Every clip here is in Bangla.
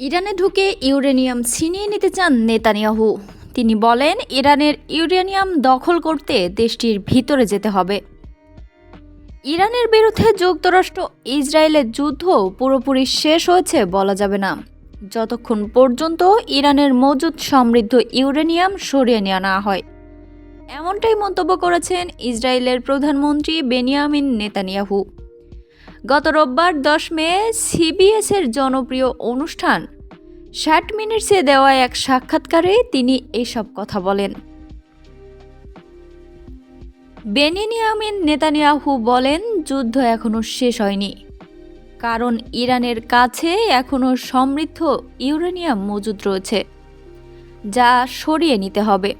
ইরানে ঢুকে ইউরেনিয়াম ছিনিয়ে নিতে চান নেতানিয়াহু। তিনি বলেন, ইরানের ইউরেনিয়াম দখল করতে দেশটির ভিতরে যেতে হবে। ইরানের বিরুদ্ধে যুক্তরাষ্ট্র ইসরায়েলের যুদ্ধ পুরোপুরি শেষ হয়েছে বলা যাবে না, যতক্ষণ পর্যন্ত ইরানের মজুদ সমৃদ্ধ ইউরেনিয়াম সরিয়ে নেওয়া না হয়। এমনটাই মন্তব্য করেছেন ইসরায়েলের প্রধানমন্ত্রী বেনিয়ামিন নেতানিয়াহু। গত রোববার 10 মে সিবিএসের জনপ্রিয় অনুষ্ঠান 60 মিনিটসে দেওয়া এক সাক্ষাৎকারে তিনি এসব কথা বলেন। বেনিয়ামিন নেতানিয়াহু বলেন, যুদ্ধ এখনও শেষ হয়নি, কারণ ইরানের কাছে এখনও সমৃদ্ধ ইউরেনিয়াম মজুদ রয়েছে, যা সরিয়ে নিতে হবে।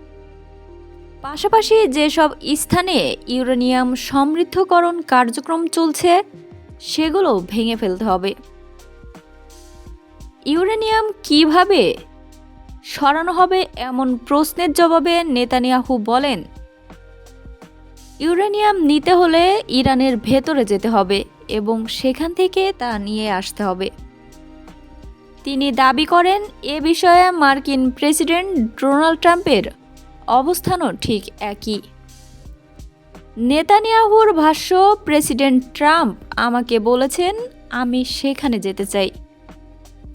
পাশাপাশি যেসব স্থানে ইউরেনিয়াম সমৃদ্ধকরণ কার্যক্রম চলছে সেগুলো ভেঙে ফেলতে হবে। ইউরেনিয়াম কিভাবে সরানো হবে এমন প্রশ্নের জবাবে নেতানিয়াহু বলেন, ইউরেনিয়াম নিতে হলে ইরানের ভেতরে যেতে হবে এবং সেখান থেকে তা নিয়ে আসতে হবে। তিনি দাবি করেন, এ বিষয়ে মার্কিন প্রেসিডেন্ট ডোনাল্ড ট্রাম্পের অবস্থানও ঠিক একই। নেতানিয়াহুর ভাষ্য, প্রেসিডেন্ট ট্রাম্প আমাকে বলেছেন আমি সেখানে যেতে চাই।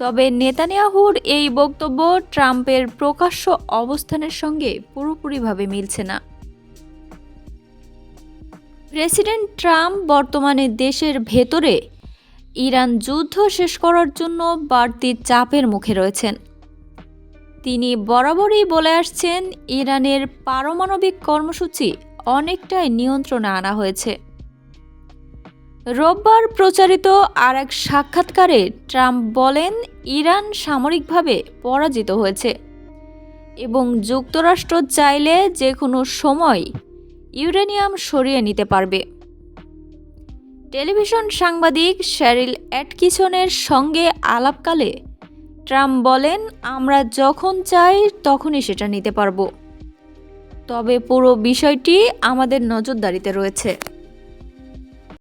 তবে নেতানিয়াহুর এই বক্তব্য ট্রাম্পের প্রকাশ্য অবস্থানের সঙ্গে পুরোপুরিভাবে মিলছে না। প্রেসিডেন্ট ট্রাম্প বর্তমানে দেশের ভেতরে ইরান যুদ্ধ শেষ করার জন্য বাড়তি চাপের মুখে রয়েছেন। তিনি বরাবরই বলে আসছেন, ইরানের পারমাণবিক কর্মসূচি অনেকটাই নিয়ন্ত্রণে আনা হয়েছে। রোববার প্রচারিত আর এক সাক্ষাৎকারে ট্রাম্প বলেন, ইরান সামরিকভাবে পরাজিত হয়েছে এবং যুক্তরাষ্ট্র চাইলে যে কোনো সময় ইউরেনিয়াম সরিয়ে নিতে পারবে। টেলিভিশন সাংবাদিক শ্যারিল অ্যাটকিসনের সঙ্গে আলাপকালে ট্রাম্প বলেন, আমরা যখন চাই তখনই সেটা নিতে পারব, তবে পুরো বিষয়টি আমাদের নজরদারিতে রয়েছে।